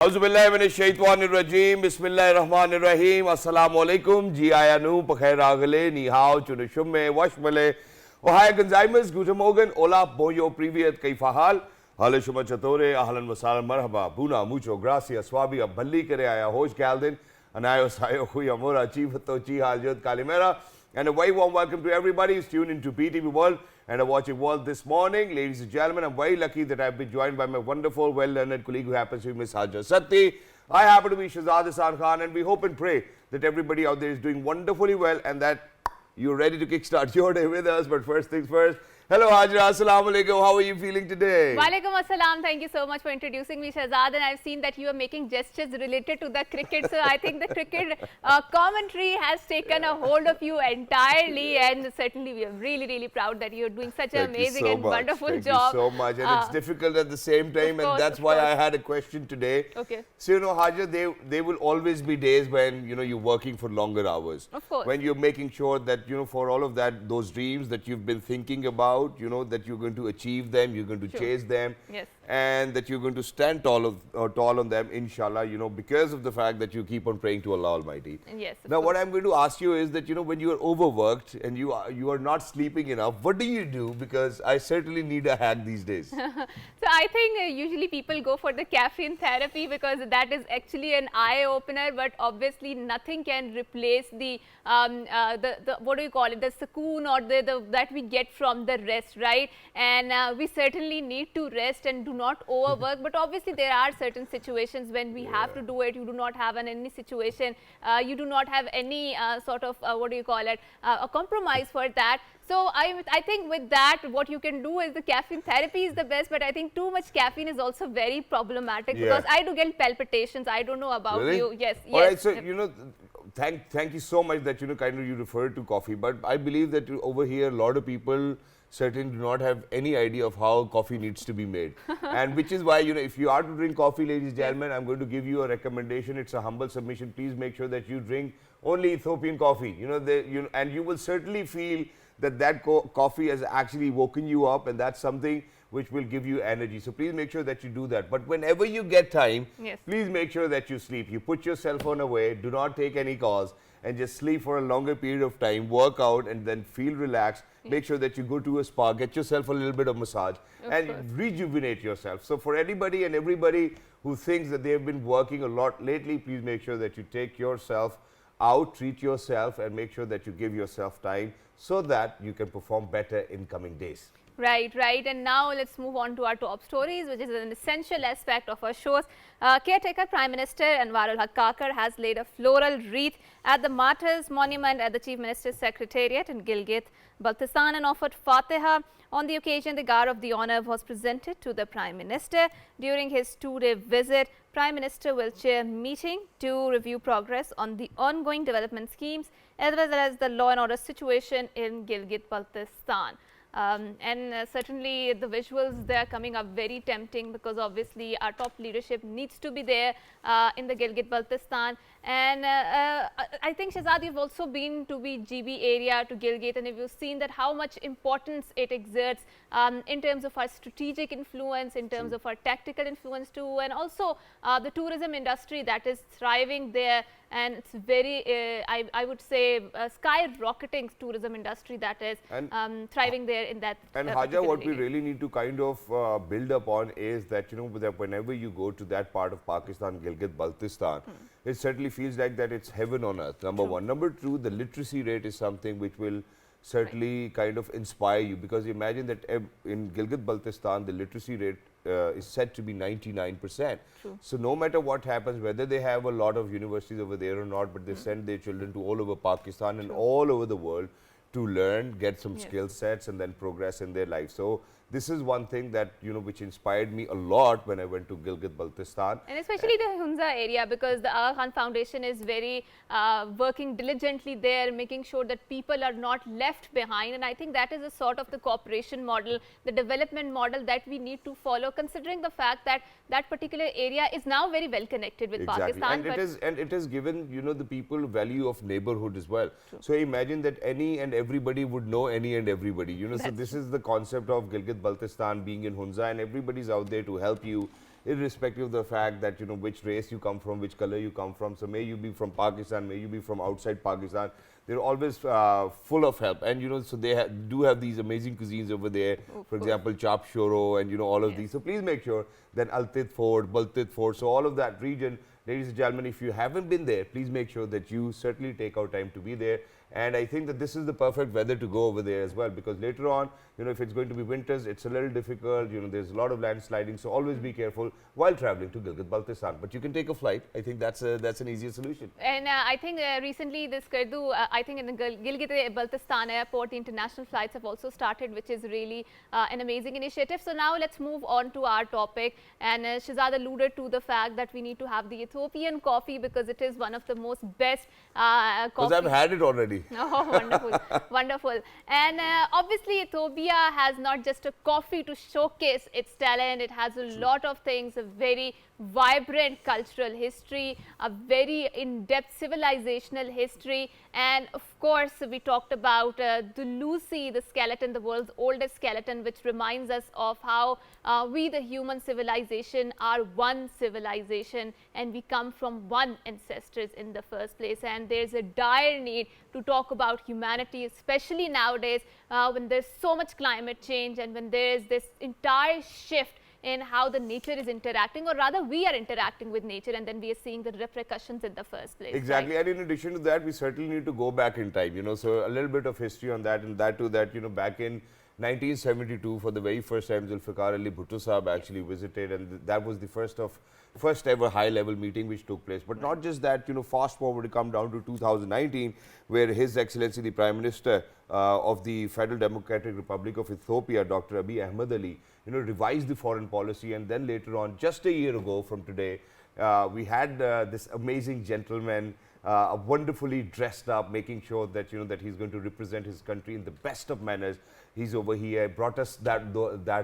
Auzubillahiminash-shaytanir-rajim. Bismillahir-rahmanir-rahim. Assalamualaikum. Ji ayanu, pakhair agale, ni hao, chunushumme, washmale. Ohaya Gonzaimas, guten Morgen, hola, boyo, privyet, kaifa hal? Hale shuma chatore, ahlan wasalan, marhaba, buna, mucho, gracias, swabi, abhalli kare aya, hosh galdin, anayo sayo, hui amora, chivato, chi haljot, kalimera. And a very warm welcome to everybody who's tuned into PTV World and are watching World this morning. Ladies and gentlemen, I'm very lucky that I've been joined by my wonderful, well-learned colleague who happens to be Ms. Hajar Satti. I happen to be Shahzad Hasan Khan, and we hope and pray that everybody out there is doing wonderfully well and that you're ready to kickstart your day with us. But first things first, hello Hajar, assalamu alaikum. How are you feeling today? Walaikum assalam. Thank you so much for introducing me, Shahzad. And I've seen that you are making gestures related to the cricket. So I think the cricket commentary has taken a hold of you entirely. And certainly we are really, really proud that you're doing such an amazing and wonderful job. Thank you so much. And it's difficult at the same time. And that's why I had a question today. Okay. So, you know, Hajar, there will always be days when, you know, you're working for longer hours. Of course. When you're making sure that, you know, for all of that, those dreams that you've been thinking about, you know, that you're going to achieve them, you're going to chase them, yes, and that you're going to stand tall on them, inshallah, you know, because of the fact that you keep on praying to Allah Almighty. Yes. Now, what I'm going to ask you is that, you know, when you are overworked and you are not sleeping enough, what do you do? Because I certainly need a hack these days. So I think usually people go for the caffeine therapy because that is actually an eye opener, but obviously nothing can replace the what do you call it, the sukoon or the that we get from the rest, right? And we certainly need to rest and do not overwork, but obviously there are certain situations when we have to do it. You do not have any situation, you do not have any sort of what do you call it, a compromise for that. So I think with that, what you can do is the caffeine therapy is the best, but I think too much caffeine is also very problematic because I do get palpitations. I don't know about you. Yes. All right. So, you know, thank you so much that, you know, kindly you referred to coffee, but I believe that over here, a lot of people certainly do not have any idea of how coffee needs to be made. And which is why, you know, if you are to drink coffee, ladies and gentlemen, I'm going to give you a recommendation. It's a humble submission. Please make sure that you drink only Ethiopian coffee. You know, and you will certainly feel that coffee has actually woken you up, and that's something which will give you energy. So please make sure that you do that. But whenever you get time, please make sure that you sleep. You put your cell phone away, do not take any calls, and just sleep for a longer period of time, work out, and then feel relaxed. Make sure that you go to a spa, get yourself a little bit of massage, and rejuvenate yourself. So for anybody and everybody who thinks that they have been working a lot lately, please make sure that you take yourself out, treat yourself, and make sure that you give yourself time so that you can perform better in coming days. Right. And now let's move on to our top stories, which is an essential aspect of our shows. Caretaker Prime Minister Anwarul Haque Kakar has laid a floral wreath at the Martyrs Monument at the Chief Minister's Secretariat in Gilgit, Baltistan, and offered Fatiha. On the occasion, the guard of the honor was presented to the Prime Minister. During his two-day visit, Prime Minister will chair a meeting to review progress on the ongoing development schemes as well as the law and order situation in Gilgit, Baltistan. Certainly the visuals, they are coming up very tempting because obviously our top leadership needs to be there in the Gilgit Baltistan. And I think, Shahzad, you've also been to the GB area, to Gilgit, and you've seen that how much importance it exerts in terms of our strategic influence, in terms of our tactical influence too, and also the tourism industry that is thriving there. And it's very, I would say, skyrocketing tourism industry that is thriving there in that. And Hajar, what we really need to kind of build upon is that, you know, that whenever you go to that part of Pakistan, Gilgit, Baltistan, it certainly feels like that it's heaven on earth, number one. Number two, the literacy rate is something which will certainly kind of inspire you, because imagine that in Gilgit, Baltistan, the literacy rate is said to be 99%. So no matter what happens, whether they have a lot of universities over there or not, but they send their children to all over Pakistan and all over the world to learn, get some skill sets, and then progress in their life. So this is one thing that, you know, which inspired me a lot when I went to Gilgit, Baltistan. And especially the Hunza area, because the Aga Khan Foundation is very working diligently there, making sure that people are not left behind. And I think that is a sort of the cooperation model, the development model that we need to follow, considering the fact that that particular area is now very well connected with Pakistan. And it has given, you know, the people value of neighborhood as well. So imagine that any and everybody would know any and everybody, you know. So this is the concept of Gilgit Baltistan, being in Hunza, and everybody's out there to help you, irrespective of the fact that, you know, which race you come from, which color you come from. So may you be from Pakistan, may you be from outside Pakistan. They're always full of help. And, you know, so they do have these amazing cuisines over there. For example, chap shoro and, you know, all of these. So please make sure that Altit Fort, Baltit Fort, so all of that region, ladies and gentlemen, if you haven't been there, please make sure that you certainly take out time to be there. And I think that this is the perfect weather to go over there as well, because later on, you know, if it's going to be winters, it's a little difficult. You know, there's a lot of landsliding, so always be careful while traveling to Gilgit Baltistan. But you can take a flight. I think that's an easier solution. And I think recently this Kurdu, I think in the Gilgit Baltistan airport, the international flights have also started, which is really an amazing initiative. So now let's move on to our topic. And Shahzad alluded to the fact that we need to have the Ethiopian coffee because it is one of the most best coffee. Because I've had it already. Oh, wonderful, wonderful. And obviously, Ethiopia has not just a coffee to showcase its talent. It has a lot of things, a very vibrant cultural history, a very in-depth civilizational history, and of course we talked about the Lucy, the skeleton, the world's oldest skeleton, which reminds us of how we the human civilization are one civilization and we come from one ancestors in the first place. And there's a dire need to talk about humanity, especially nowadays when there's so much climate change and when there's this entire shift in how the nature is interacting, or rather we are interacting with nature, and then we are seeing the repercussions in the first place. Exactly, right? and in addition to that, we certainly need to go back in time, you know, so a little bit of history on that, and that too that, you know, back in 1972, for the very first time, Zulfikar Ali Bhutto Sahab actually visited, and that was the first ever high level meeting which took place. But not just that, you know, fast forward to come down to 2019, where His Excellency the Prime Minister of the Federal Democratic Republic of Ethiopia, Dr. Abiy Ahmed Ali, you know, revised the foreign policy, and then later on, just a year ago from today, we had this amazing gentleman, wonderfully dressed up, making sure that, you know, that he's going to represent his country in the best of manners. He's over here, brought us that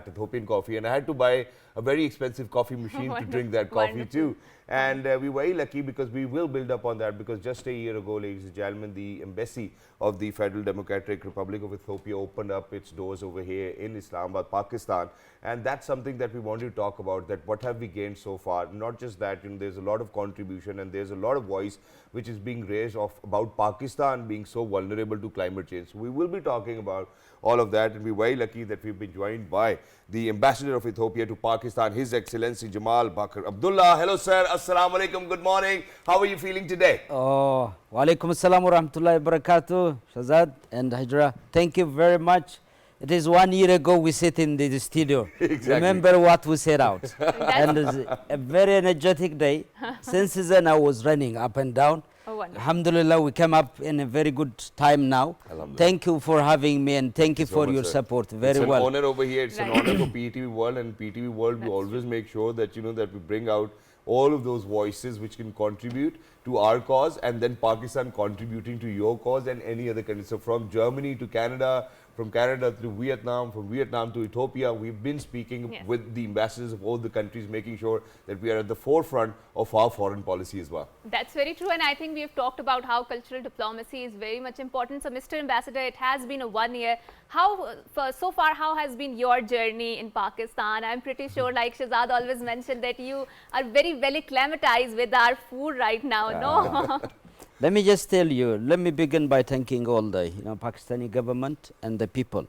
Ethiopian coffee, and I had to buy a very expensive coffee machine to drink that coffee too. And we were very lucky because we will build up on that, because just a year ago, ladies and gentlemen, the embassy of the Federal Democratic Republic of Ethiopia opened up its doors over here in Islamabad, Pakistan. And that's something that we want to talk about, that what have we gained so far. Not just that, you know, there's a lot of contribution and there's a lot of voice which is being raised about Pakistan being so vulnerable to climate change. So we will be talking about all of that, and we're very lucky that we've been joined by the Ambassador of Ethiopia to Pakistan, His Excellency Jamal Bakr Abdullah. Hello sir, Assalamu alaikum, good morning. How are you feeling today? Oh, wa alaikum assalam wa rahmatullahi wa barakatuh, Shahzad and Hijra. Thank you very much. It is 1 year ago we sit in the studio. Exactly. Remember what we said out. And it's a very energetic day. Since then I was running up and down. Oh, wonderful. Alhamdulillah, we came up in a very good time now. Thank you for having me, and thank you so for much, your sir. support. Very it's well. an honor over here. It's an Right. honor for PTV World, and PTV World, we always make sure that, you know, that we bring out all of those voices which can contribute to our cause, and then Pakistan contributing to your cause and any other country. So from Germany to Canada, from Canada to Vietnam, from Vietnam to Ethiopia, we've been speaking Yes. with the ambassadors of all the countries, making sure that we are at the forefront of our foreign policy as well. That's very true, and I think we've talked about how cultural diplomacy is very much important. So, Mr. Ambassador, it has been a 1 year. So far, how has been your journey in Pakistan? I'm pretty sure, like Shahzad always mentioned, that you are very well acclimatized with our food right now, no? Let me just tell you, let me begin by thanking all the Pakistani government and the people,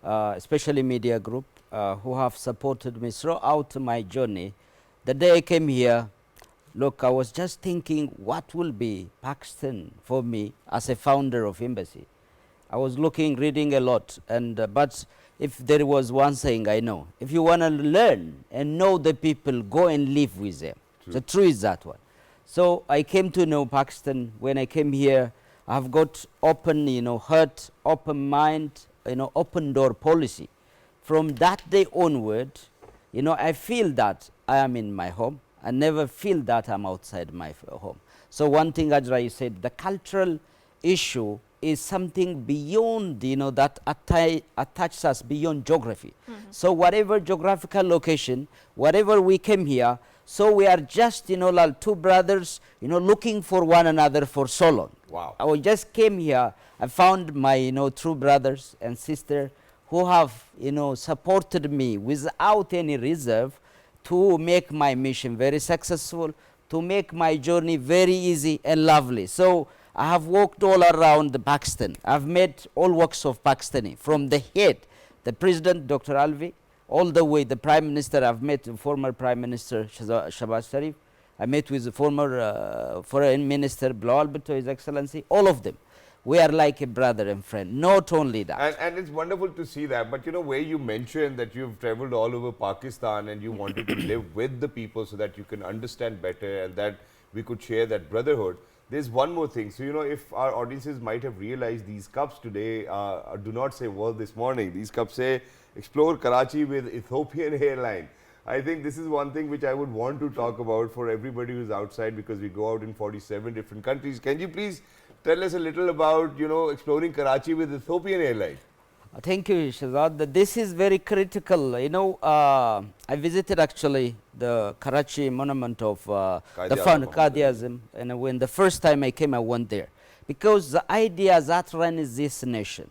especially media group, who have supported me throughout my journey. The day I came here, look, I was just thinking what will be Pakistan for me as a founder of embassy. I was looking, reading a lot, and but if there was one thing I know, if you want to learn and know the people, go and live with them. True. The truth is that one. So I came to know Pakistan. When I came here, I've got open, heart, open mind, open door policy. From that day onward, I feel that I am in my home. I never feel that I'm outside my home. So one thing, Ajra, you said, the cultural issue is something beyond, that attaches us beyond geography. So whatever geographical location, whatever we came here, so we are just, like two brothers, looking for one another for so long. Wow. I just came here, I found my, true brothers and sister who have, supported me without any reserve to make my mission very successful, to make my journey very easy and lovely. So I have walked all around Pakistan. I've met all walks of Pakistani, from the head, the President, Dr. Alvi, all the way, the Prime Minister. I've met the former Prime Minister, Shahbaz Sharif. I met with the former Foreign Minister, Bilal Bhutto, His Excellency, all of them. We are like a brother and friend. Not only that. And it's wonderful to see that. But where you mentioned that you've traveled all over Pakistan and you wanted to live with the people so that you can understand better and that we could share that brotherhood. There's one more thing. So, if our audiences might have realized, these cups today do not say world this morning. These cups say explore Karachi with Ethiopian airline. I think this is one thing which I would want to talk about for everybody who's outside, because we go out in 47 different countries. Can you please tell us a little about, exploring Karachi with Ethiopian airline? Thank you, Shahzad. This is very critical. I visited actually the Karachi monument of the fund, Qadi-Azam, and when the first time I came, I went there. Because the idea that runs this nation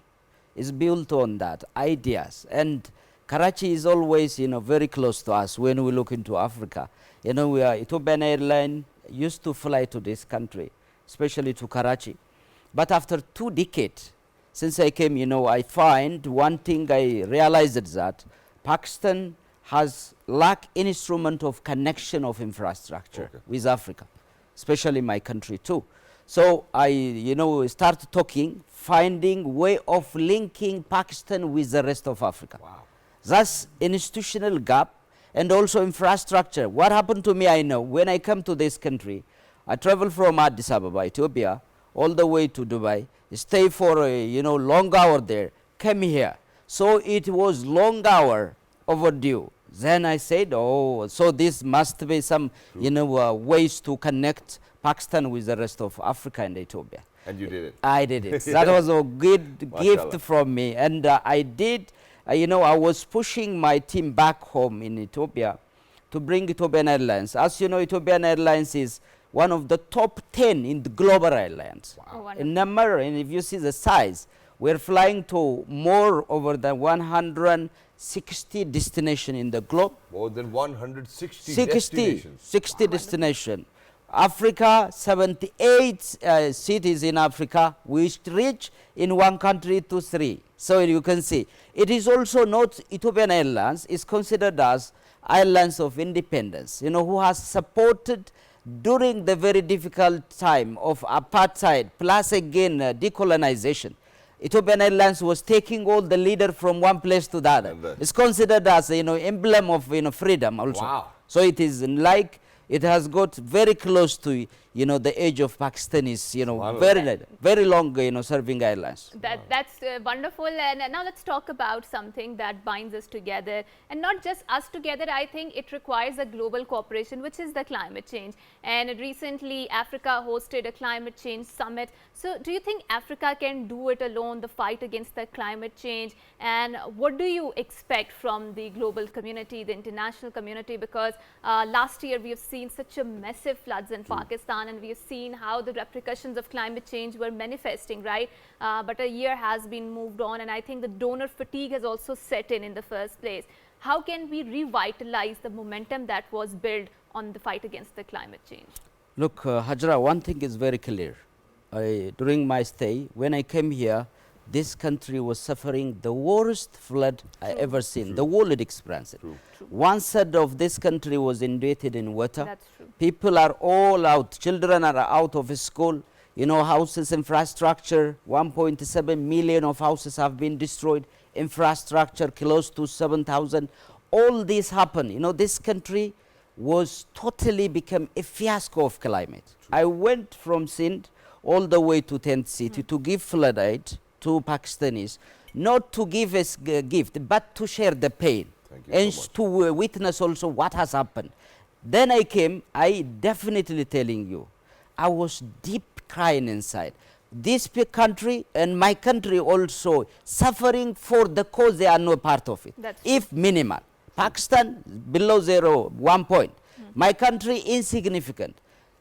is built on that, ideas. And Karachi is always, very close to us when we look into Africa. We are Ethiopian airline used to fly to this country, especially to Karachi. But after 2 decades, since I came, I find one thing I realized that Pakistan has lacked instrument of connection of infrastructure with Africa, especially my country too. So I, start talking, finding way of linking Pakistan with the rest of Africa. Wow. Thus, institutional gap and also infrastructure. What happened to me, I know. When I come to this country, I travel from Addis Ababa, Ethiopia, all the way to Dubai, stay for a long hour there, came here. So it was long hour overdue. Then I said, oh, so this must be some ways to connect Pakistan with the rest of Africa and Ethiopia. And you did it. I did it. That was a good gift from me. And I did, I was pushing my team back home in Ethiopia to bring Ethiopian Airlines. As you know, Ethiopian Airlines is one of the top 10 in the global airlines. Wow. In number, and if you see the size, we're flying to more over than 160 destinations in the globe. More than 160 destinations. 60 destinations. Africa, 78 cities in Africa, which reach in one country to 3. So you can see, it is also not Ethiopian Airlines is considered as Airlines of Independence, who has supported during the very difficult time of apartheid, plus again decolonization. Ethiopian Airlines was taking all the leader from one place to the other. It's considered as emblem of freedom also. Wow. So it is like it has got very close to the age of Pakistanis, very long serving airlines. That's wonderful. And now let's talk about something that binds us together, and not just us together. I think it requires a global cooperation, which is the climate change. And recently Africa hosted a climate change summit. So do you think Africa can do it alone, the fight against the climate change? And what do you expect from the global community, the international community? Because last year we have seen such a massive floods in Pakistan, and we have seen how the repercussions of climate change were manifesting, right? But a year has been moved on, and I think the donor fatigue has also set in the first place. How can we revitalize the momentum that was built on the fight against the climate change? Look, Hajra, one thing is very clear. During my stay, when I came here, this country was suffering the worst flood I ever seen. The world experienced it. One third of this country was inundated in water. That's true. People are all out. Children are out of school. Houses, infrastructure, 1.7 million of houses have been destroyed. Infrastructure close to 7,000. All this happened. This country was totally become a fiasco of climate. I went from Sindh all the way to 10th city to give flood aid to Pakistanis, not to give us a gift, but to share the pain and so to witness also what has happened. Then I came, I definitely telling you, I was deep crying inside. This country and my country also suffering for the cause they are no part of it, if minimal. Pakistan below 1 point. My country insignificant.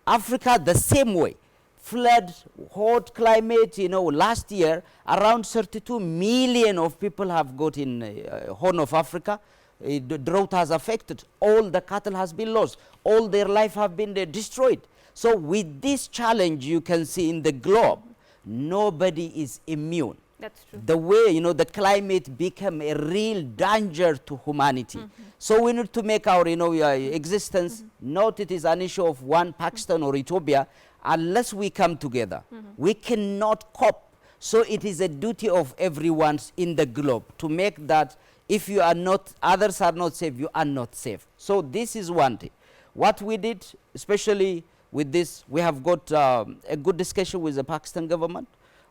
Africa the same way. flood, hot climate, last year around 32 million of people have got in Horn of Africa. The drought has affected. All the cattle has been lost. All their life have been destroyed. So with this challenge you can see in the globe, nobody is immune. That's true. The way, the climate become a real danger to humanity. So we need to make our, existence, not it is an issue of one Pakistan or Ethiopia, unless we come together. We cannot cope. So it is a duty of everyone in the globe to make that if you are not, others are not safe, you are not safe. So this is one thing. What we did, especially with this, we have got a good discussion with the Pakistan government.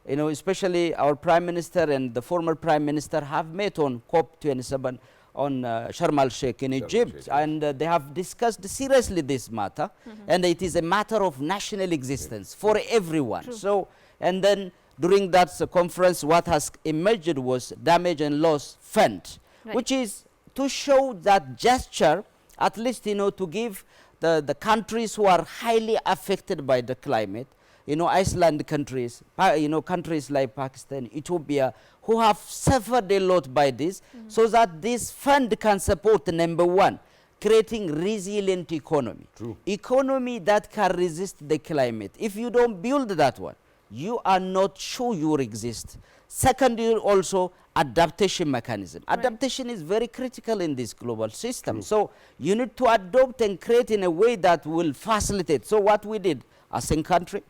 Especially our Prime Minister and the former Prime Minister have met on COP27 on Sharm el-Sheikh in Egypt, and they have discussed seriously this matter, and it is a matter of national existence for everyone. So, and then during that conference, what has emerged was damage and loss fund, which is to show that gesture, at least, to give the countries who are highly affected by the climate, Iceland countries, countries like Pakistan, Ethiopia, who have suffered a lot by this, so that this fund can support, number one, creating resilient economy. True. Economy that can resist the climate. If you don't build that one, you are not sure you exist. Secondly, also adaptation mechanism. Adaptation is very critical in this global system. So you need to adopt and create in a way that will facilitate. So what we did as a country,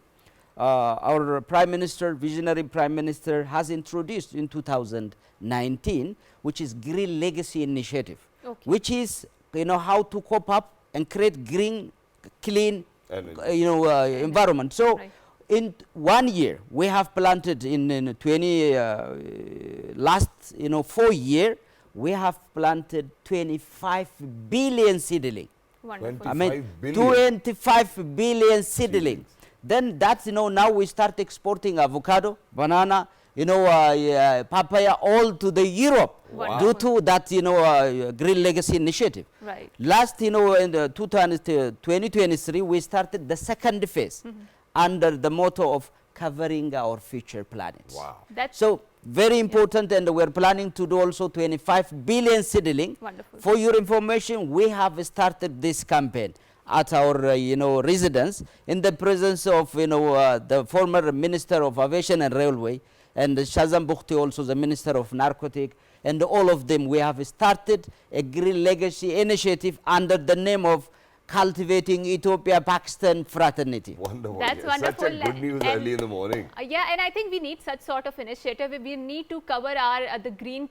our Prime Minister, visionary Prime Minister, has introduced in 2019, which is Green Legacy Initiative, which is, how to cope up and create green, clean, environment. So in 1 year, we have planted in 20, last, 4 years, we have planted 25 billion seedling. Wonderful. I mean, 25 billion seedling. Then that's, now we start exporting avocado, banana, papaya, all to the Europe due to that, Green Legacy Initiative. Right. Last, in the 2023, we started the second phase under the motto of covering our future planet. Wow. That's so very important, and we're planning to do also 25 billion seedling. Wonderful. For your information, we have started this campaign at our residence in the presence of the former Minister of Aviation and Railway, and Shazam Bukhti, also the Minister of Narcotic, and all of them. We have started a Green Legacy Initiative under the name of Cultivating Ethiopia-Pakistan Fraternity. Wonderful. That's wonderful. Such a good news early in the morning. Yeah, and I think we need such sort of initiative. We need to cover our the green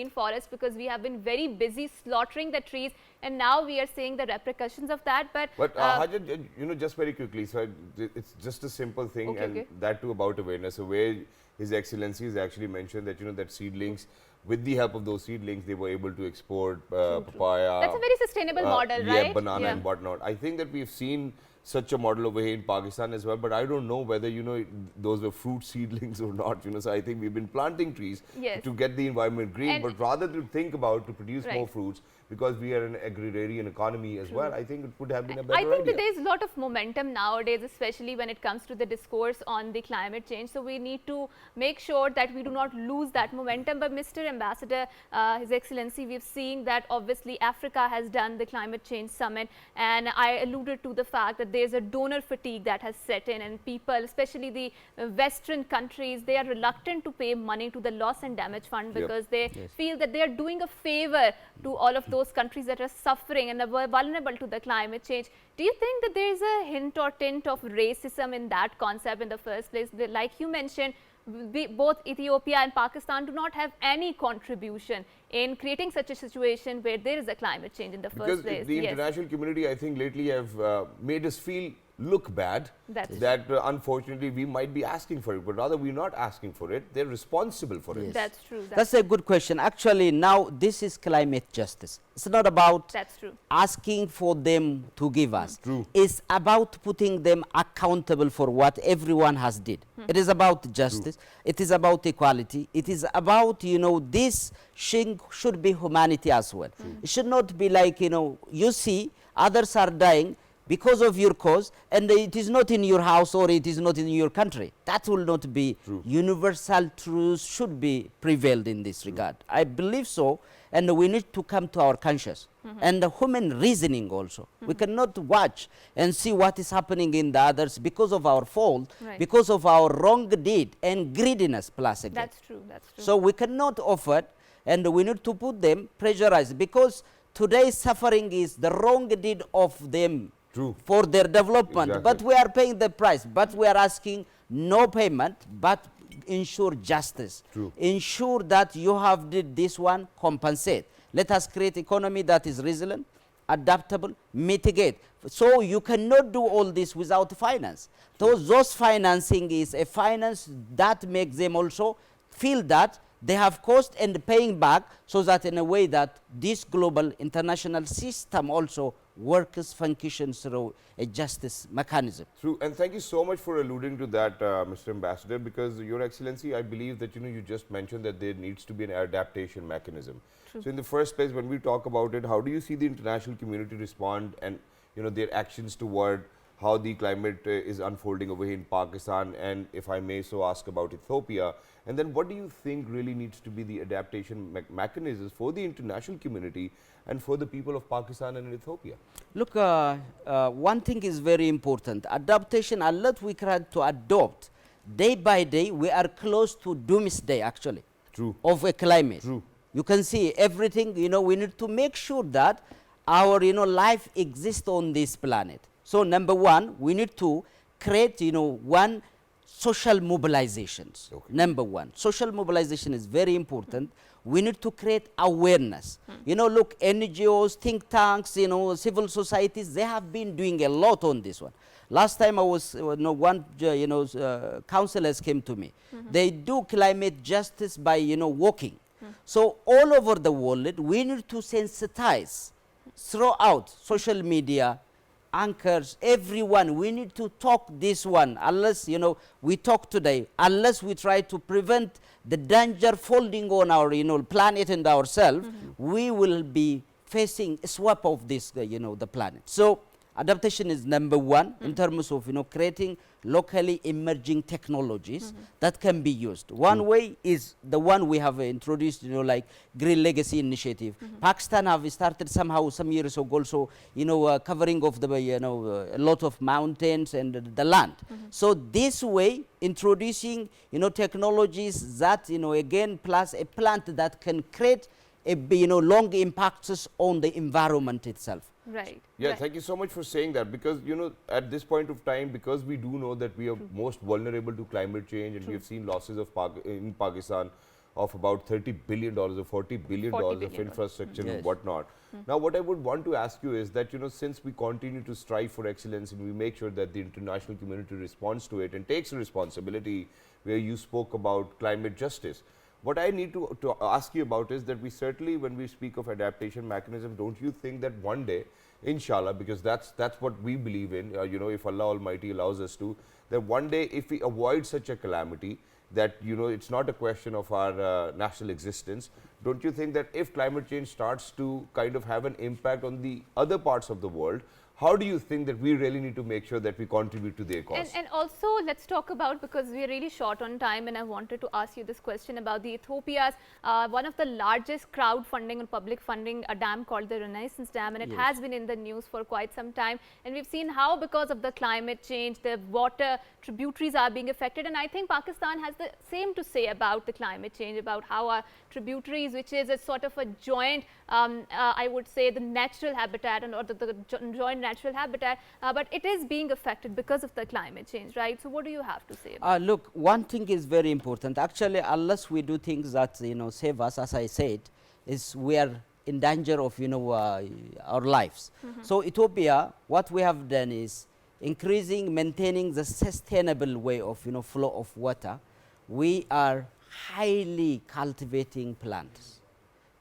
forest, because we have been very busy slaughtering the trees, and now we are seeing the repercussions of that. But Hajat, just very quickly, so it's just a simple thing, and that too about awareness. So where His Excellency has actually mentioned that that seedlings, with the help of those seedlings, they were able to export papaya. That's a very sustainable model, right? Yeah, banana and whatnot. I think that we've seen such a model over here in Pakistan as well, but I don't know whether those were fruit seedlings or not. So I think we've been planting trees to get the environment green, And but rather to think about to produce more fruits, because we are an agrarian economy as well. I think it would have been a better idea. I think there is a lot of momentum nowadays, especially when it comes to the discourse on the climate change. So we need to make sure that we do not lose that momentum. But Mr. Ambassador, His Excellency, we've seen that obviously Africa has done the climate change summit, and I alluded to the fact that there's a donor fatigue that has set in, and people, especially the Western countries, they are reluctant to pay money to the loss and damage fund, because they feel that they are doing a favor to all of those countries that are suffering and are vulnerable to the climate change. Do you think that there is a hint or tint of racism in that concept in the first place? Like you mentioned, both Ethiopia and Pakistan do not have any contribution in creating such a situation where there is a climate change in the first place. Because the international community, I think, lately have made us feel look bad, that unfortunately we might be asking for it, but rather we're not asking for it, they're responsible for it. That's true. That's a good question. Actually, now this is climate justice. It's not about asking for them to give us. It's about putting them accountable for what everyone has did. It is about justice. It is about equality. It is about, this should be humanity as well. It should not be like, you see, others are dying. because of your cause, and it is not in your house or it is not in your country. That will not be True. universal truth should be prevailed in this regard. I believe so, and we need to come to our conscience and the human reasoning also. We cannot watch and see what is happening in the others because of our fault, Right. because of our wrong deed and greediness plus again. That's true. That's true. So we cannot offer, and we need to put them pressurized, because today's suffering is the wrong deed of them. True. For their development. Exactly. But we are paying the price, but we are asking no payment, but ensure justice. True. Ensure that you have did this one, compensate. Let us create economy that is resilient, adaptable, mitigate. So you cannot do all this without finance. Those financing is a finance that makes them also feel that they have cost and paying back, so that in a way that this global international system also works, functions through a justice mechanism. True, and thank you so much for alluding to that, Mr. Ambassador, because Your Excellency, I believe that you just mentioned that there needs to be an adaptation mechanism. True. So in the first place, when we talk about it, how do you see the international community respond and their actions toward how the climate is unfolding over here in Pakistan, and if I may so ask about Ethiopia, and then what do you think really needs to be the adaptation mechanisms for the international community and for the people of Pakistan and Ethiopia? Look, one thing is very important. Adaptation, unless we try to adopt day by day, we are close to doomsday actually. True. Of a climate. True. You can see everything, we need to make sure that our, life exists on this planet. So number one, we need to create, one, social mobilizations. Okay. Number one, social mobilization is very important. We need to create awareness. Look, NGOs, think tanks, civil societies, they have been doing a lot on this one. Last time I was, one, counselors came to me. They do climate justice by, walking. So all over the world, we need to sensitize throughout social media, anchors, everyone. We need to talk this one. Unless, we talk today, unless we try to prevent the danger folding on our, planet and ourselves, we will be facing a swap of this, the planet. So adaptation is number one in terms of, creating locally emerging technologies that can be used. One way is the one we have introduced, like Green Legacy Initiative. Pakistan have started somehow some years ago also, covering of the, a lot of mountains and the land. So this way, introducing, technologies that, again, plus a plant that can create a, long impacts on the environment itself. Right. Yeah, right. thank you so much for saying that, because at this point of time, because we do know that we are most vulnerable to climate change, and we have seen losses of in Pakistan of about $30 billion or $40 billion $40 of billion. infrastructure Yes. and whatnot. Now, what I would want to ask you is that since we continue to strive for excellence and we make sure that the international community responds to it and takes responsibility, where you spoke about climate justice. What I need to ask you about is that we certainly, when we speak of adaptation mechanism, don't you think that one day, inshallah, because that's what we believe in, if Allah Almighty allows us to, that one day if we avoid such a calamity, that it's not a question of our national existence, don't you think that if climate change starts to kind of have an impact on the other parts of the world, how do you think that we really need to make sure that we contribute to their cause? And also, let's talk about, because we are really short on time, and I wanted to ask you this question about the Ethiopia's, one of the largest crowdfunding and public funding, a dam called the Renaissance Dam, and it has been in the news for quite some time. And we've seen how, because of the climate change, the water tributaries are being affected. And I think Pakistan has the same to say about the climate change, about how our tributaries, which is a sort of a joint, I would say, the natural habitat, or the joint natural habitat, but it is being affected because of the climate change, right? So what do you have to say about Look, one thing is very important. Actually, unless we do things that, save us, as I said, is we are in danger of, our lives. So Ethiopia, what we have done is maintaining the sustainable way of, flow of water. We are highly cultivating plants.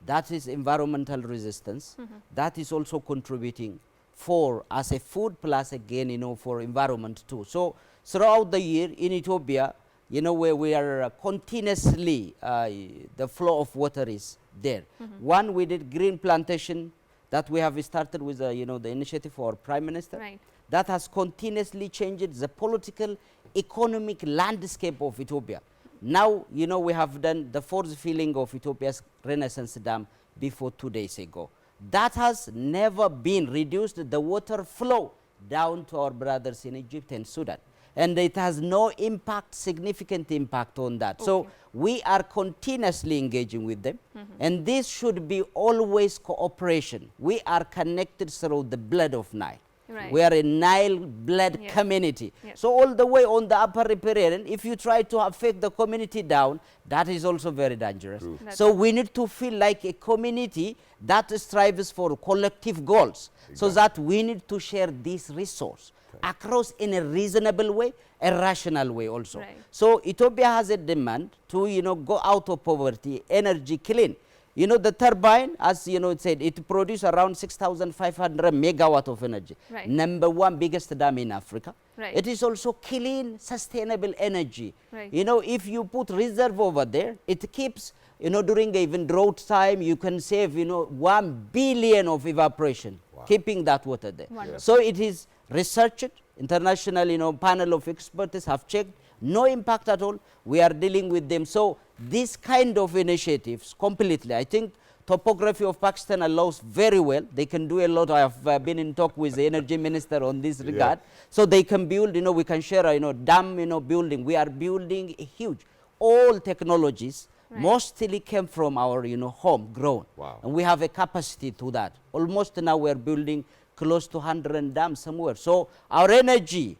That is environmental resistance. That is also contributing for as a food, plus again, for environment too. So throughout the year in Ethiopia, where we are continuously, the flow of water is there. One, we did green plantation that we have started with, the initiative for Prime Minister. Right. That has continuously changed the political, economic landscape of Ethiopia. Now, we have done the fourth filling of Ethiopia's Renaissance Dam before 2 days ago. That has never been reduced the water flow down to our brothers in Egypt and Sudan. And it has no impact, significant impact on that. Okay. So we are continuously engaging with them. And this should be always cooperation. We are connected through the blood of Nile. Right. We are a Nile blood Yes. community. Yes. So all the way on the upper riparian, if you try to affect the community down, that is also very dangerous. So we need to feel like a community that strives for collective goals. So that we need to share this resource across in a reasonable way, a rational way also. Right. So Ethiopia has a demand to, go out of poverty, energy clean. The turbine, as it said, it produces around 6,500 megawatt of energy. Right. Number one biggest dam in Africa. Right. It is also clean, sustainable energy. Right. If you put reserve over there, it keeps, during even drought time, you can save, 1 billion of evaporation, keeping that water there. Wonderful. So it is researched, international, panel of experts have checked, no impact at all. We are dealing with them. So this kind of initiatives completely, I think topography of Pakistan allows very well. They can do a lot. I have been in talk with the energy minister on this regard. So they can build, we can share, dam, building. We are building a huge, all technologies mostly came from our, homegrown. Wow. And we have a capacity to that. Almost now we are building close to 100 dams somewhere. So our energy,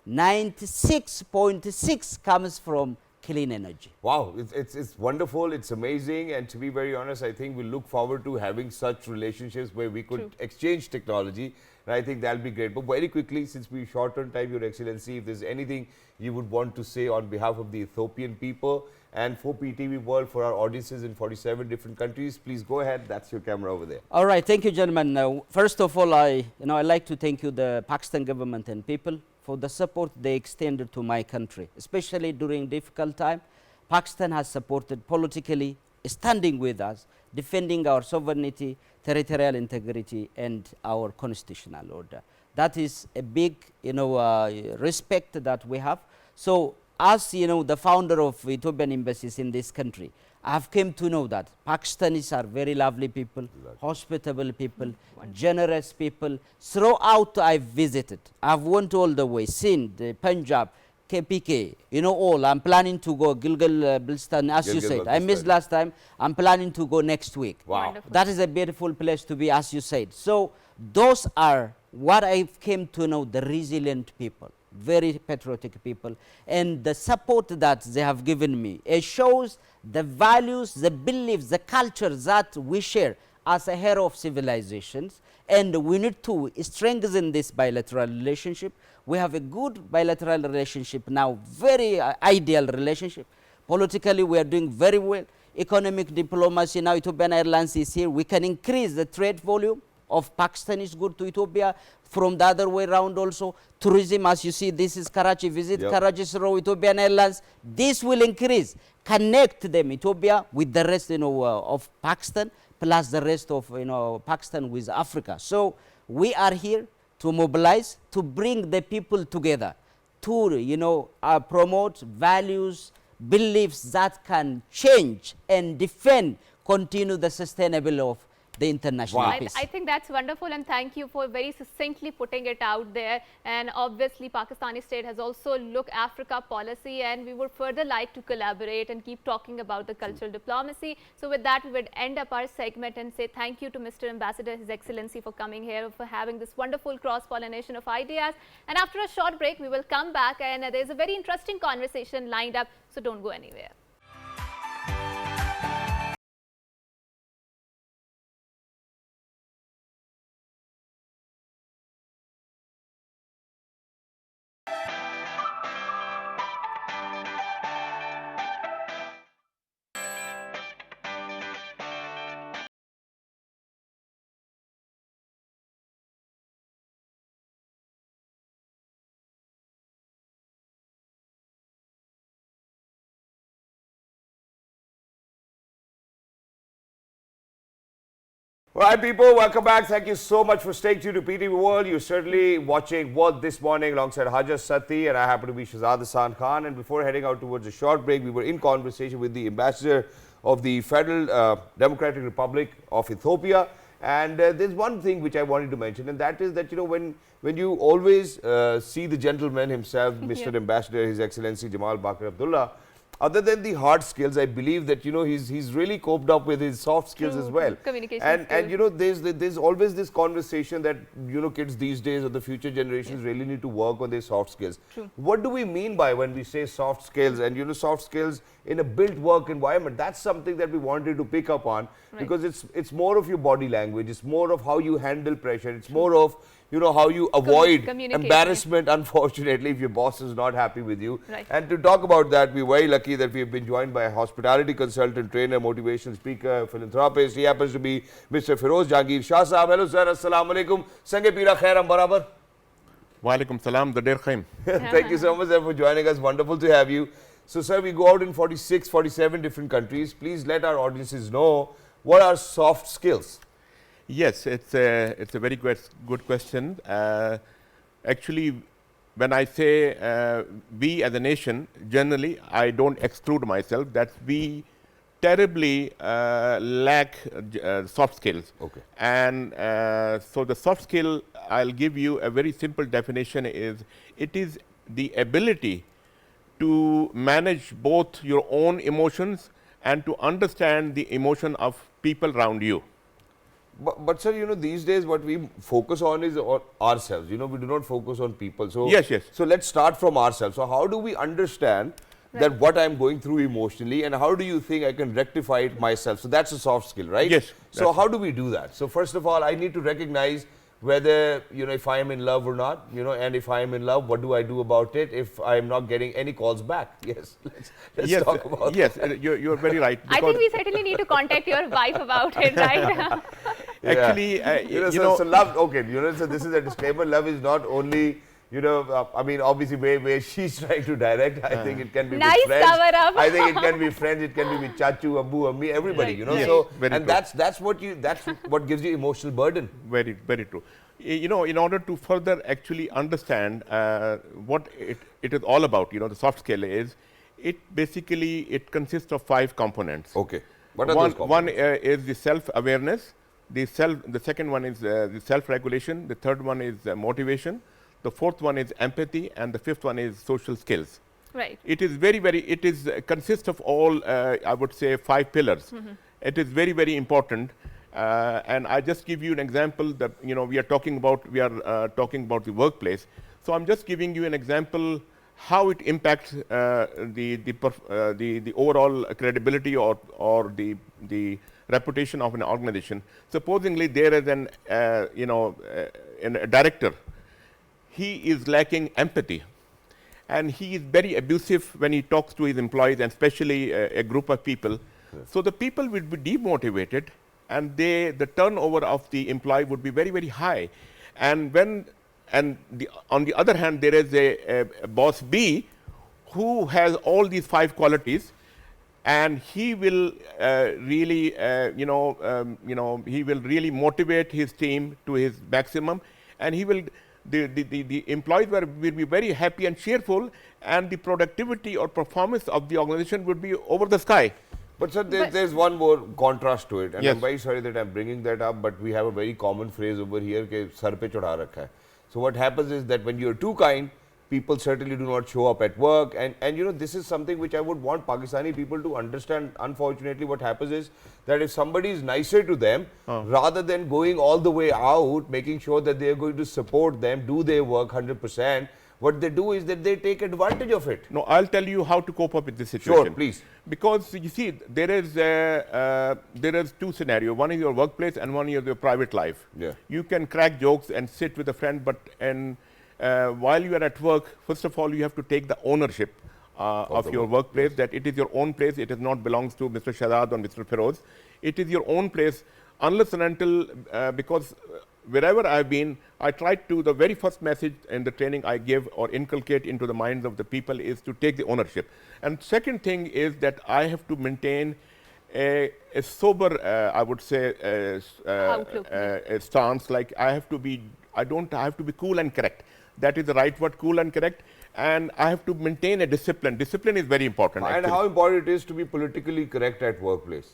96.6 comes from clean energy. Wow, it's wonderful, it's amazing, and to be very honest, I think we look forward to having such relationships where we could exchange technology, and I think that'll be great. But very quickly, since we're short on time, Your Excellency, if there's anything you would want to say on behalf of the Ethiopian people and for PTV World, for our audiences in 47 different countries, please go ahead. That's your camera over there. All right, thank you, gentlemen. First of all, I'd like to thank you, the Pakistan government and people, for the support they extended to my country, especially during difficult time. Pakistan has supported politically, standing with us, defending our sovereignty, territorial integrity, and our constitutional order. That is a big, respect that we have. So, as the founder of Ethiopian embassies in this country, I have come to know that Pakistanis are very lovely people, hospitable people, generous people. Throughout I've visited, I've went all the way, Sindh, Punjab, KPK, all. I'm planning to go Gilgit, as you said. I missed last time. I'm planning to go next week. Wow. Wonderful. That is a beautiful place to be, as you said. So those are what I came to know, the resilient people, very patriotic people, and the support that they have given me. It shows the values, the beliefs, the culture that we share as a hero of civilizations, and we need to strengthen this bilateral relationship. We have a good bilateral relationship now, very ideal relationship. Politically, we are doing very well. Economic diplomacy, now Ethiopian Airlines is here. We can increase the trade volume of Pakistanis good to Ethiopia. From the other way around also, tourism, as you see, this is Karachi, visit Karachi through Ethiopian Airlines. This will increase, connect them, Ethiopia, with the rest, of Pakistan, plus the rest of, Pakistan with Africa. So we are here to mobilize, to bring the people together, to, promote values, beliefs that can change and defend, continue the sustainable of the international peace. I think that's wonderful, and thank you for very succinctly putting it out there. And obviously Pakistani state has also look Africa policy, and we would further like to collaborate and keep talking about the cultural diplomacy. So with that, we would end up our segment and say thank you to Mr. Ambassador, His Excellency, for coming here, for having this wonderful cross-pollination of ideas. And after a short break, we will come back, and there's a very interesting conversation lined up, so don't go anywhere. All right, people, welcome back. Thank you so much for staying tuned to PTV World. You're certainly watching World This Morning alongside Hajar Sati, and I happen to be Shahzad Hassan Khan. And before heading out towards a short break, we were in conversation with the ambassador of the Federal Democratic Republic of Ethiopia. And there's one thing which I wanted to mention, and that is that, you know, when you always see the gentleman himself, Mr. Ambassador, His Excellency Jamal Bakr Abdullah, other than the hard skills, I believe that, you know, he's really coped up with his soft skills as well. Communication and skills. you know, there's always this conversation that, you know, kids these days or the future generations really need to work on their soft skills. True. What do we mean by when we say soft skills? And, you know, soft skills in a built work environment, that's something that we wanted to pick up on, because it's more of your body language, it's more of how you handle pressure, it's more of, you know, how you avoid embarrassment, unfortunately, if your boss is not happy with you. Right. And to talk about that, we're very lucky that we've been joined by a hospitality consultant, trainer, motivational speaker, philanthropist. He happens to be Mr. Feroz Jahangir Shah Sahab. Hello, sir. Assalamu alaikum. Sange Pira Khair Am Barabar. Wa alaikum salam. The Deir Khaim. Thank you so much, sir, for joining us. Wonderful to have you. So, sir, we go out in 46, 47 different countries. Please let our audiences know what are soft skills. Yes, it's a very good question. Actually, when I say we as a nation, generally, I don't exclude myself, that we terribly lack soft skills. Okay. And so the soft skill, I'll give you a very simple definition, is it is the ability to manage both your own emotions and to understand the emotion of people around you. But sir, you know, these days what we focus on is ourselves. You know, we do not focus on people. So Yes. So let's start from ourselves. So how do we understand that what I'm going through emotionally, and how do you think I can rectify it myself? So that's a soft skill, right? Yes. So how do we do that? So first of all, I need to recognize whether, you know, if I am in love or not, you know, and if I am in love, what do I do about it if I am not getting any calls back? Yes, let's talk about that. You're very right. I think we certainly need to contact your wife about it, right? Actually, so love, okay, you know, so this is a disclaimer. Love is not only, you know, I mean, obviously where she's trying to direct, I think it can be Nice with friends. cover up. I think it can be friends, it can be with Chachu, Abu, Ammi, everybody, Right. you know. Yes. So, Very and true. that's what gives you emotional burden. Very true. You know, in order to further actually understand what it is all about, you know, the soft skill is, it consists of 5 components. Okay. What are those components? One is the self-awareness. The second one is the self-regulation. The third one is motivation. The fourth one is empathy, and the fifth one is social skills. Right. It is consists of all, I would say, 5 pillars. It is very important. And I just give you an example that, you know, we are talking about the workplace. So I'm just giving you an example how it impacts the overall credibility or the reputation of an organization. Supposingly there is a director. He is lacking empathy, and he is very abusive when he talks to his employees, and especially a group of people. Yes. So the people will be demotivated, and the turnover of the employee would be very high. And on the other hand, there is a boss B who has all these 5 qualities, and he will really he will really motivate his team to his maximum, and he will the employees will be very happy and cheerful, and the productivity or performance of the organization would be over the sky. But sir, there's one more contrast to it, and Yes. I'm very sorry that I'm bringing that up, but we have a very common phrase over here, ke sar pe chadha rakha hai. So what happens is that when you're too kind, people certainly do not show up at work, and you know, this is something which I would want Pakistani people to understand. Unfortunately, what happens is that if somebody is nicer to them, rather than going all the way out, making sure that they are going to support them, do their work 100%, what they do is that they take advantage of it. No, I'll tell you how to cope up with this situation. Sure, please. Because you see, there is 2 scenarios. One is your workplace, and one is your private life. Yeah. You can crack jokes and sit with a friend, but while you are at work, first of all, you have to take the ownership of your workplace, that it is your own place. It is not belongs to Mr. Shahzad or Mr. Feroz. It is your own place, unless and until, because wherever I've been, I tried to, the very first message in the training I give or inculcate into the minds of the people is to take the ownership. And second thing is that I have to maintain a sober, I would say, Outlook. a stance. Like I have to be, I have to be cool and correct. That is the right word, cool and correct. And I have to maintain a discipline. Discipline is very important. And actually. how important it is to be politically correct at workplace?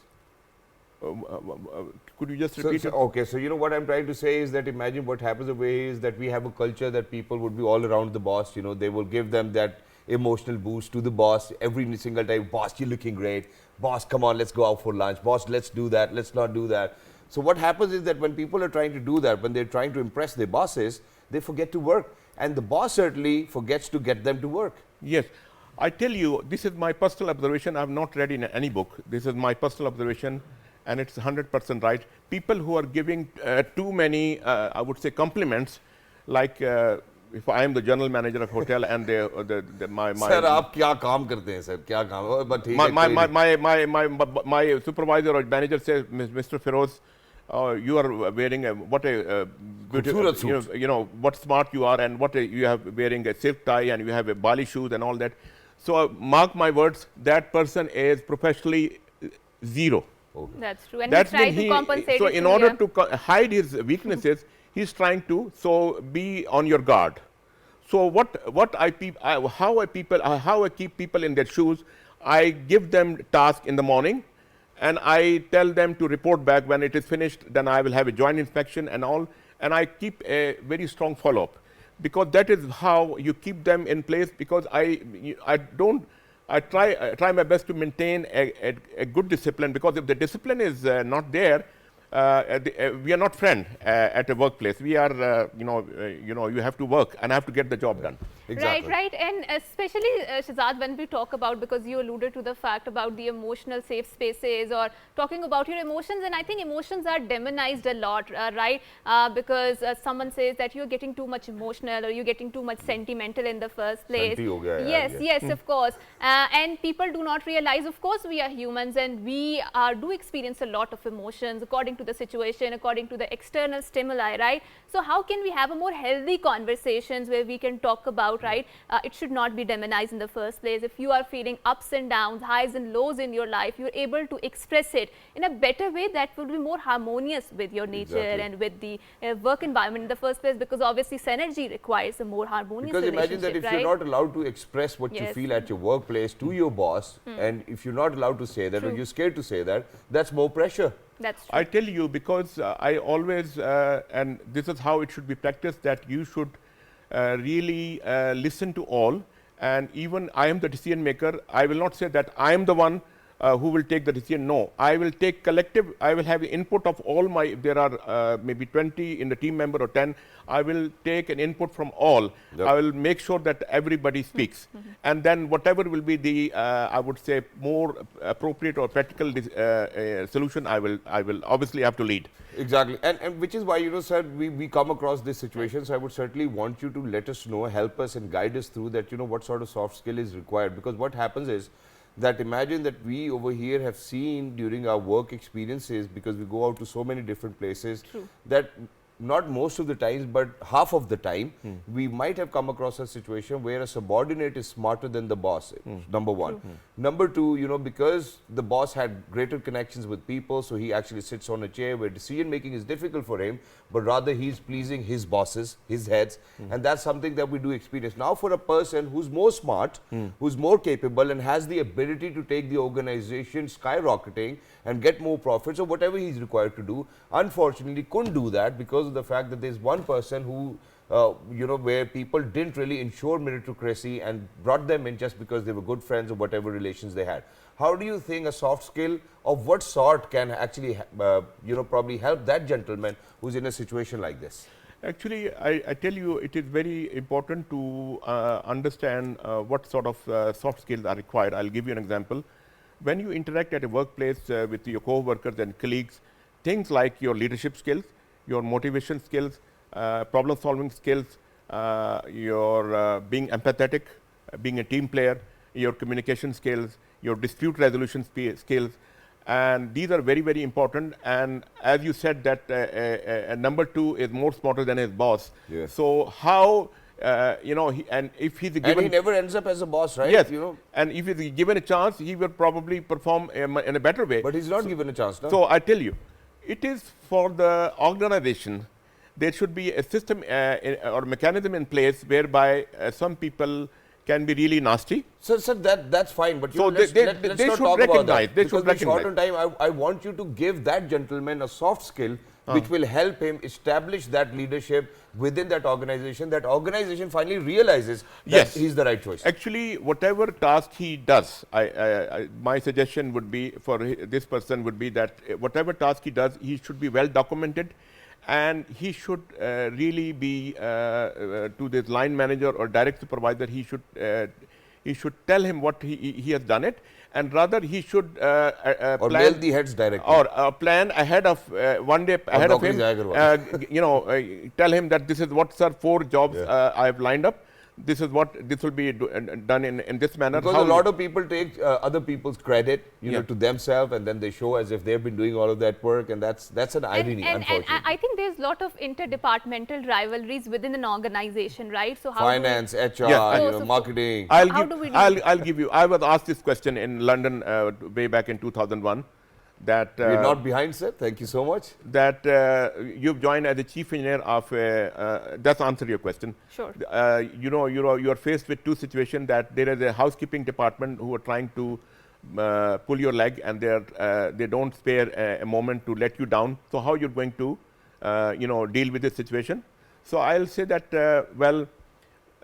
Could you just repeat it? Okay, so you know what I'm trying to say is that imagine what happens over here is that we have a culture that people would be all around the boss. You know, they will give them that emotional boost to the boss every single time. Boss, you're looking great. Boss, come on, let's go out for lunch. Boss, let's do that. Let's not do that. So what happens is that when people are trying to do that, when they're trying to impress their bosses, they forget to work. And the boss certainly forgets to get them to work. Yes. I tell you, this is my personal observation. I have not read in any book. This is my personal observation, and it's 100% right. People who are giving too many, I would say, compliments, like if I am the general manager of a hotel and my Sir, आप क्या काम करते हैं, sir? क्या काम? But ठीक है, my supervisor or manager says, Mr. Feroz, you are wearing what a beautiful suit. You know what smart you are, and what you have wearing a silk tie, and you have a Bali shoes and all that. So mark my words, that person is professionally zero. Okay. That's true. And That's he tried to compensate. So in order to hide his weaknesses, he's trying to be on your guard. So how I keep people in their shoes, I give them task in the morning, and I tell them to report back when it is finished. Then I will have a joint inspection and all, and I keep a very strong follow-up, because that is how you keep them in place. Because I try my best to maintain a good discipline, because if the discipline is not there, we are not friends at a workplace. We are, you have to work and I have to get the job done. Exactly. Right. And especially, Shahzad, when we talk about, because you alluded to the fact about the emotional safe spaces or talking about your emotions, and I think emotions are demonized a lot, right? Because someone says that you're getting too much emotional or you're getting too much sentimental in the first place. Yes, of course. And people do not realize, of course, we are humans and we do experience a lot of emotions according to the situation, according to the external stimuli, right? So how can we have a more healthy conversations where we can talk about, right? It should not be demonized in the first place. If you are feeling ups and downs, highs and lows in your life, you're able to express it in a better way that will be more harmonious with your nature and with the work environment in the first place, because obviously synergy requires a more harmonious relationship. Because imagine that if you're not allowed to express what you feel at your workplace to your boss, and if you're not allowed to say that, or you're scared to say that, that's more pressure. That's true. I tell you, because I always, and this is how it should be practiced, that you should really listen to all. And even I am the decision maker, I will not say that I am the one who will take the decision. No, I will take collective, I will have input of all my, if there are maybe 20 in the team member or 10, I will take an input from all. I will make sure that everybody speaks. And then whatever will be the, I would say, more appropriate or practical solution, I will obviously have to lead. Exactly. And which is why, you know, sir, we come across this situation. So I would certainly want you to let us know, help us and guide us through that, you know, what sort of soft skill is required. Because what happens is that imagine that we over here have seen during our work experiences, because we go out to so many different places, that not most of the times, but half of the time, we might have come across a situation where a subordinate is smarter than the boss, number one. Number two, you know, because the boss had greater connections with people, so he actually sits on a chair where decision making is difficult for him, but rather he's pleasing his bosses, his heads, and that's something that we do experience. Now for a person who's more smart, who's more capable and has the ability to take the organization skyrocketing and get more profits or whatever he's required to do, unfortunately couldn't do that because of the fact that there's one person who, you know, where people didn't really ensure meritocracy and brought them in just because they were good friends or whatever relations they had. How do you think a soft skill of what sort can actually, you know, probably help that gentleman who's in a situation like this? Actually, I tell you, it is very important to understand what sort of soft skills are required. I'll give you an example. When you interact at a workplace with your co-workers and colleagues, things like your leadership skills, your motivation skills, problem solving skills, your being empathetic, being a team player, your communication skills, your dispute resolution skills, and these are very, very important. And as you said that number two is more smarter than his boss. Yes. So how you know, and if he's And given he never ends up as a boss, right? yes, You know, and if he's given a chance, he will probably perform in a better way. but he's not given a chance, no? So I tell you, it is for the organization. There should be a system or mechanism in place whereby some people can be really nasty. Sir, that's fine, but you So know, let's they not should talk about recognize, that. they Because should we're short recognize. on time, I want you to give that gentleman a soft skill which will help him establish that leadership within that organization. That organization finally realizes that Yes. he's the right choice. Actually, whatever task he does, my suggestion would be for this person would be that whatever task he does, he should be well documented, and he should really be to this line manager or direct supervisor. He should tell him what he has done it, and rather he should Or plan mail the heads directly. or plan ahead of one day ahead of him. Naukri You know, tell him that this is what, sir, 4 jobs I have lined up. This is what this will be done in this manner. Because How a lot of people take other people's credit, you know, Yeah. to themselves, and then they show as if they've been doing all of that work, and that's an irony, And unfortunately. I think there's a lot of interdepartmental rivalries within an organization, right? So how Finance, HR, Yeah. you So- know, so- marketing. How do we do I'll give you. I was asked this question in London way back in 2001. That We're not behind, sir. Thank you so much. that you've joined as the chief engineer of. That's answer your question. Sure. You know, you are faced with 2 situations, that there is a housekeeping department who are trying to pull your leg, and they don't spare a moment to let you down. So how you're going to you know, deal with this situation? So I'll say that well.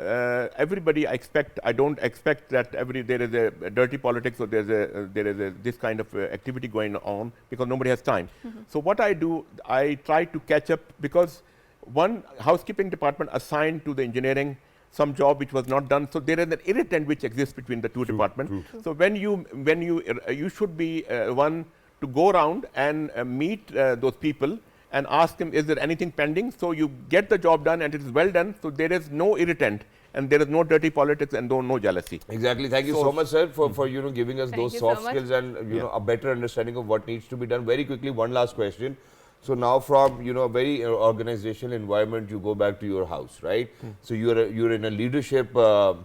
Everybody I don't expect that there is a dirty politics or there is a this kind of activity going on, because nobody has time. So what I do, I try to catch up, because one housekeeping department assigned to the engineering some job which was not done. So there is an irritant which exists between the two departments. So when you should be one to go around and meet those people and ask them, is there anything pending? So you get the job done and it is well done. So there is no irritant and there is no dirty politics and no jealousy. Exactly. Thank you so much, sir, for you know, giving us Thank those you so soft much. skills and you know, a better understanding of what needs to be done. Very quickly, one last question. So now, from you know, a very organizational environment, you go back to your house, right? So you're in a leadership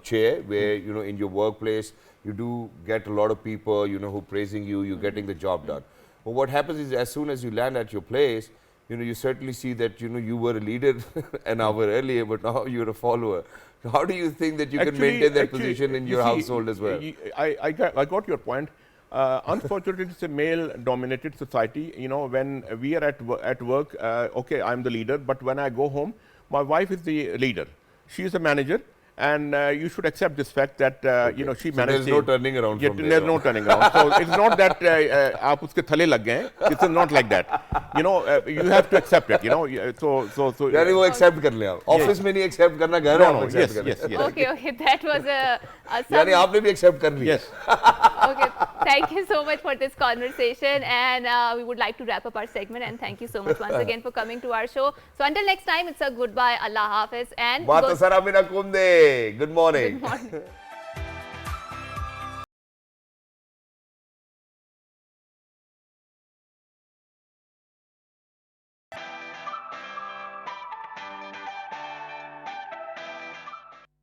chair where you know, in your workplace you do get a lot of people, you know, who praising you. You're getting the job done. But what happens is, as soon as you land at your place, you know, you certainly see that you know, you were a leader an hour earlier, but now you're a follower. How do you think that you can maintain that position in you your see, household as well? I got your point. Unfortunately, it's a male-dominated society. You know, when we are at work, okay, I'm the leader, but when I go home, my wife is the leader. She is the manager, and you should accept this fact that you know, she So manages. there's no turning around from there There's no on. turning around. So it's not that आप उसके थले लग गए. It's not like that. You know, you have to accept it. You know, so. यानी वो accept कर ले आप. Office में नहीं accept करना, घर No, में no, accept yes, करना. yes, yes. Okay, that was a यानी आपने भी accept कर लिया. Yes. Okay, thank you so much for this conversation, and we would like to wrap up our segment, and thank you so much once again for coming to our show. So until next time, it's a goodbye, Allah Hafiz, and Mata Saramina Kunde. Good morning. good morning.